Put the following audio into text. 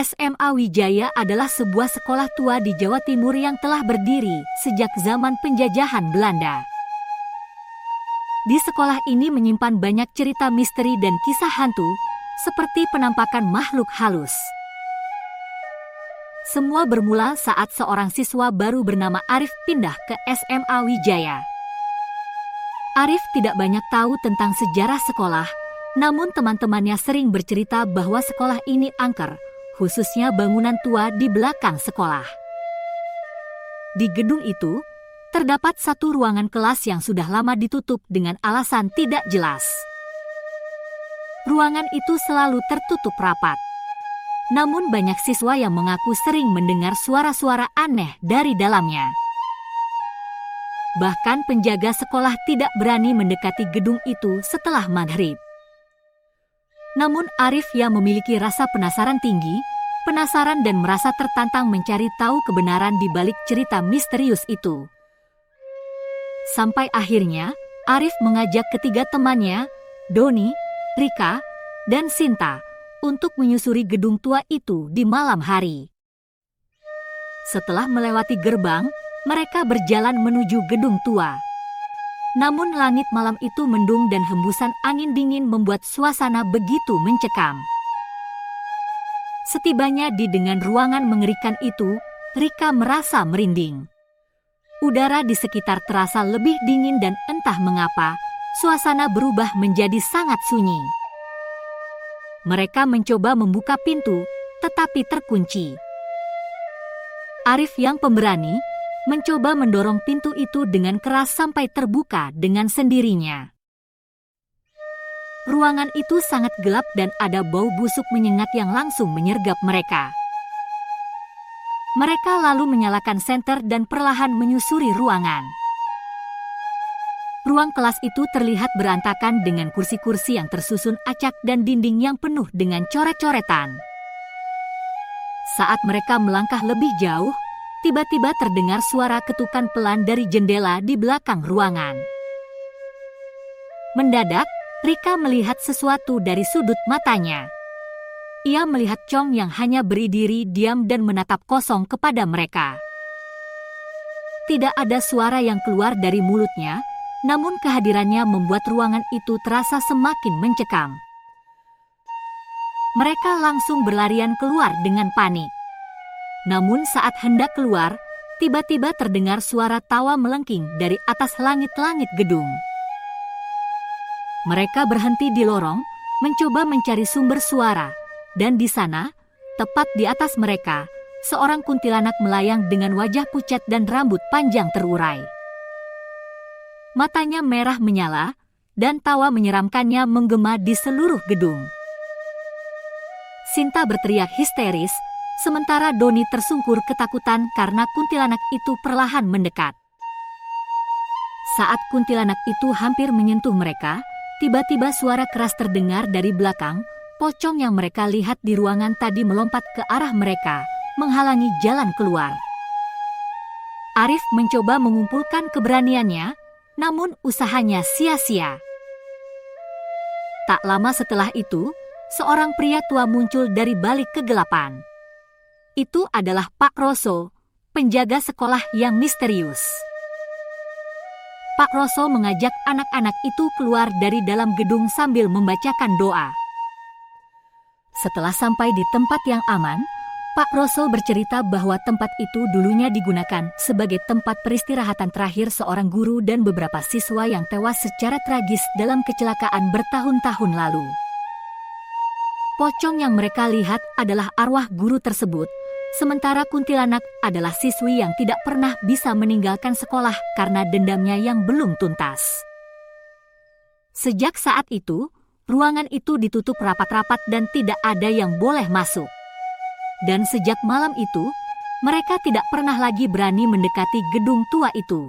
SMA Wijaya adalah sebuah sekolah tua di Jawa Timur yang telah berdiri sejak zaman penjajahan Belanda. Di sekolah ini menyimpan banyak cerita misteri dan kisah hantu, seperti penampakan makhluk halus. Semua bermula saat seorang siswa baru bernama Arif pindah ke SMA Wijaya. Arif tidak banyak tahu tentang sejarah sekolah, namun teman-temannya sering bercerita bahwa sekolah ini angker, khususnya bangunan tua di belakang sekolah. Di gedung itu, terdapat satu ruangan kelas yang sudah lama ditutup dengan alasan tidak jelas. Ruangan itu selalu tertutup rapat. Namun banyak siswa yang mengaku sering mendengar suara-suara aneh dari dalamnya. Bahkan penjaga sekolah tidak berani mendekati gedung itu setelah maghrib. Namun Arif yang memiliki rasa penasaran tinggi, penasaran dan merasa tertantang mencari tahu kebenaran di balik cerita misterius itu. Sampai akhirnya, Arif mengajak ketiga temannya, Doni, Rika, dan Sinta, untuk menyusuri gedung tua itu di malam hari. Setelah melewati gerbang, mereka berjalan menuju gedung tua. Namun langit malam itu mendung dan hembusan angin dingin membuat suasana begitu mencekam. Setibanya di dengan ruangan mengerikan itu, Rika merasa merinding. Udara di sekitar terasa lebih dingin dan entah mengapa, suasana berubah menjadi sangat sunyi. Mereka mencoba membuka pintu, tetapi terkunci. Arif yang pemberani, mencoba mendorong pintu itu dengan keras sampai terbuka dengan sendirinya. Ruangan itu sangat gelap dan ada bau busuk menyengat yang langsung menyergap mereka. Mereka lalu menyalakan senter dan perlahan menyusuri ruangan. Ruang kelas itu terlihat berantakan dengan kursi-kursi yang tersusun acak dan dinding yang penuh dengan coret-coretan. Saat mereka melangkah lebih jauh, tiba-tiba terdengar suara ketukan pelan dari jendela di belakang ruangan. Mendadak, Rika melihat sesuatu dari sudut matanya. Ia melihat Chong yang hanya berdiri diam dan menatap kosong kepada mereka. Tidak ada suara yang keluar dari mulutnya, namun kehadirannya membuat ruangan itu terasa semakin mencekam. Mereka langsung berlarian keluar dengan panik. Namun saat hendak keluar, tiba-tiba terdengar suara tawa melengking dari atas langit-langit gedung. Mereka berhenti di lorong, mencoba mencari sumber suara, dan di sana, tepat di atas mereka, seorang kuntilanak melayang dengan wajah pucat dan rambut panjang terurai. Matanya merah menyala, dan tawa menyeramkannya menggema di seluruh gedung. Sinta berteriak histeris, sementara Doni tersungkur ketakutan karena kuntilanak itu perlahan mendekat. Saat kuntilanak itu hampir menyentuh mereka, tiba-tiba suara keras terdengar dari belakang. Pocong yang mereka lihat di ruangan tadi melompat ke arah mereka, menghalangi jalan keluar. Arif mencoba mengumpulkan keberaniannya, namun usahanya sia-sia. Tak lama setelah itu, seorang pria tua muncul dari balik kegelapan. Itu adalah Pak Roso, penjaga sekolah yang misterius. Pak Roso mengajak anak-anak itu keluar dari dalam gedung sambil membacakan doa. Setelah sampai di tempat yang aman, Pak Roso bercerita bahwa tempat itu dulunya digunakan sebagai tempat peristirahatan terakhir seorang guru dan beberapa siswa yang tewas secara tragis dalam kecelakaan bertahun-tahun lalu. Pocong yang mereka lihat adalah arwah guru tersebut, sementara kuntilanak adalah siswi yang tidak pernah bisa meninggalkan sekolah karena dendamnya yang belum tuntas. Sejak saat itu, ruangan itu ditutup rapat-rapat dan tidak ada yang boleh masuk. Dan sejak malam itu, mereka tidak pernah lagi berani mendekati gedung tua itu.